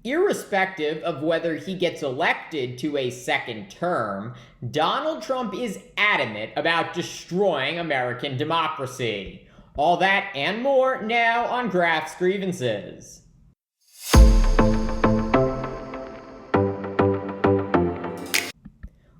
Irrespective of whether he gets elected to a second term, Donald Trump is adamant about destroying American democracy. All that and more now on Graf's Grievances.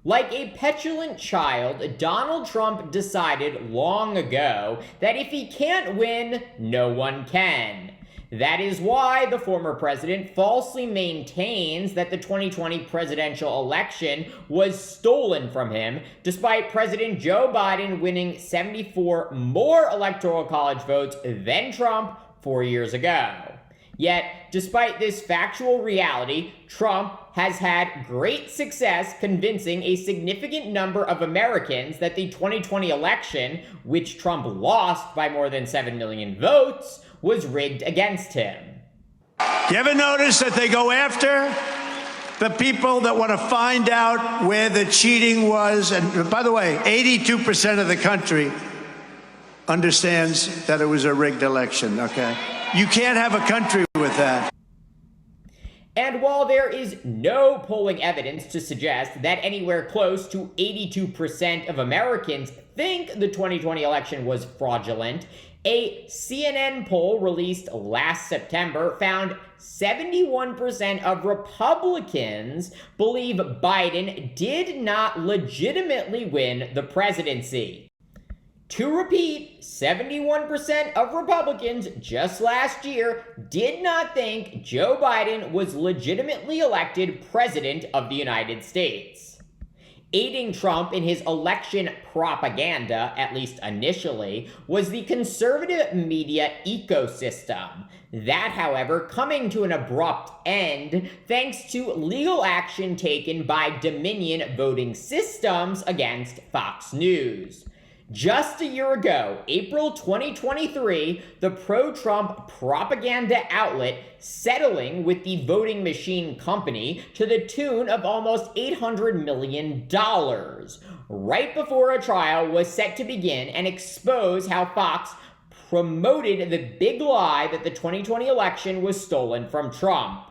Like a petulant child, Donald Trump decided long ago that if he can't win, no one can. That is why the former president falsely maintains that the 2020 presidential election was stolen from him, despite President Joe Biden winning 74 more Electoral College votes than Trump 4 years ago. Yet, despite this factual reality, Trump has had great success convincing a significant number of Americans that the 2020 election, which Trump lost by more than 7 million votes, was rigged against him. You ever notice that they go after the people that want to find out where the cheating was? And by the way, 82% of the country understands that it was a rigged election, okay? You can't have a country with that. And while there is no polling evidence to suggest that anywhere close to 82% of Americans think the 2020 election was fraudulent, a CNN poll released last September found 71% of Republicans believe Biden did not legitimately win the presidency. To repeat, 71% of Republicans just last year did not think Joe Biden was legitimately elected president of the United States. Aiding Trump in his election propaganda, at least initially, was the conservative media ecosystem. That, however, coming to an abrupt end thanks to legal action taken by Dominion Voting Systems against Fox News. Just a year ago, April 2023, the pro-Trump propaganda outlet settling with the voting machine company to the tune of almost $800 million, right before a trial was set to begin and expose how Fox promoted the big lie that the 2020 election was stolen from Trump.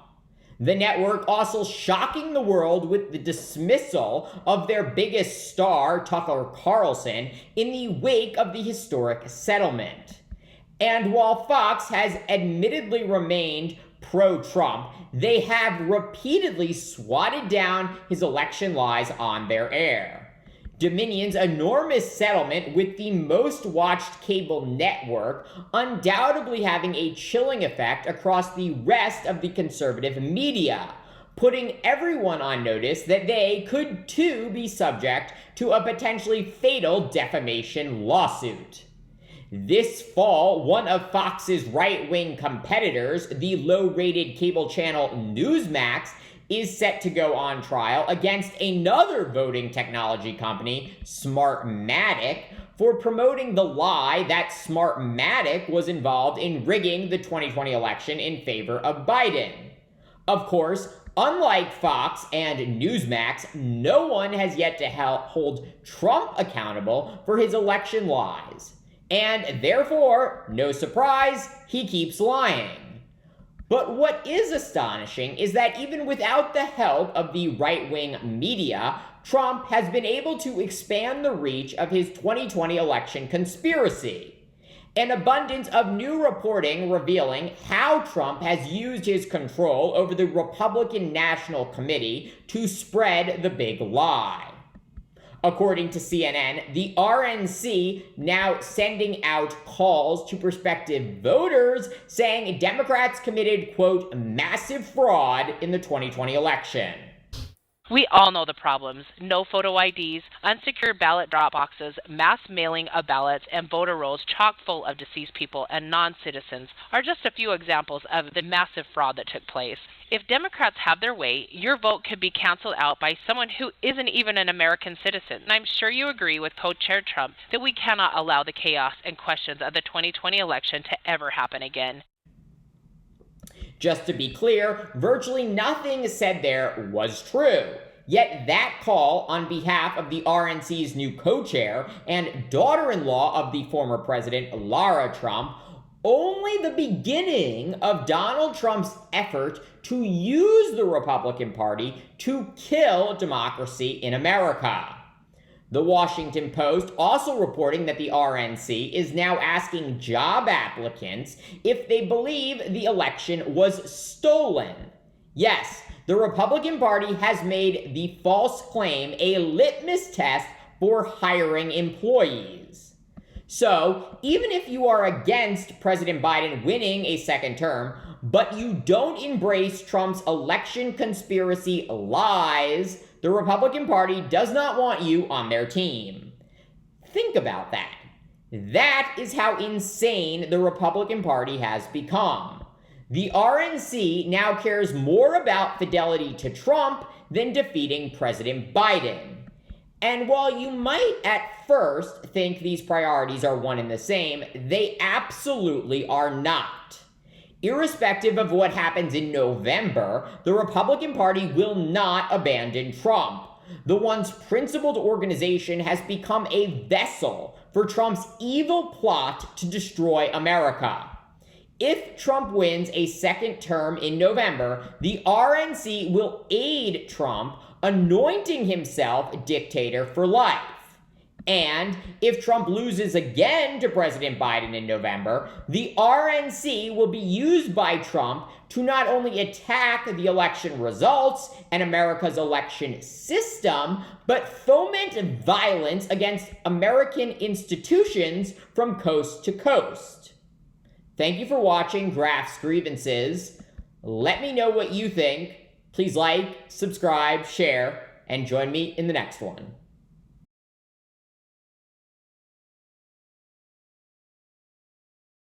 The network also shocking the world with the dismissal of their biggest star, Tucker Carlson, in the wake of the historic settlement. And while Fox has admittedly remained pro-Trump, they have repeatedly swatted down his election lies on their air. Dominion's enormous settlement with the most watched cable network undoubtedly having a chilling effect across the rest of the conservative media, putting everyone on notice that they could too be subject to a potentially fatal defamation lawsuit. This fall, one of Fox's right-wing competitors, the low-rated cable channel Newsmax, is set to go on trial against another voting technology company, Smartmatic, for promoting the lie that Smartmatic was involved in rigging the 2020 election in favor of Biden. Of course, unlike Fox and Newsmax, no one has yet to hold Trump accountable for his election lies. And therefore, no surprise, he keeps lying. But what is astonishing is that even without the help of the right-wing media, Trump has been able to expand the reach of his 2020 election conspiracy. An abundance of new reporting revealing how Trump has used his control over the Republican National Committee to spread the big lie. According to CNN, the RNC now sending out calls to prospective voters saying Democrats committed, quote, massive fraud in the 2020 election. We all know the problems. No photo IDs, unsecured ballot drop boxes, mass mailing of ballots, and voter rolls chock full of deceased people and non-citizens are just a few examples of the massive fraud that took place. If Democrats have their way, your vote could be canceled out by someone who isn't even an American citizen. And I'm sure you agree with co-chair Trump that we cannot allow the chaos and questions of the 2020 election to ever happen again. Just to be clear, virtually nothing said there was true. Yet that call on behalf of the RNC's new co-chair and daughter-in-law of the former president, Lara Trump, only the beginning of Donald Trump's effort to use the Republican Party to kill democracy in America. The Washington Post also reporting that the RNC is now asking job applicants if they believe the election was stolen. Yes, the Republican Party has made the false claim a litmus test for hiring employees. So, even if you are against President Biden winning a second term, but you don't embrace Trump's election conspiracy lies, the Republican Party does not want you on their team. Think about that. That is how insane the Republican Party has become. The RNC now cares more about fidelity to Trump than defeating President Biden. And while you might at first think these priorities are one and the same, they absolutely are not. Irrespective of what happens in November, the Republican Party will not abandon Trump. The once principled organization has become a vessel for Trump's evil plot to destroy America. If Trump wins a second term in November, the RNC will aid Trump, anointing himself dictator for life. And if Trump loses again to President Biden in November, the RNC will be used by Trump to not only attack the election results and America's election system, but foment violence against American institutions from coast to coast. Thank you for watching Graph's Grievances. Let me know what you think. Please like, subscribe, share, and join me in the next one.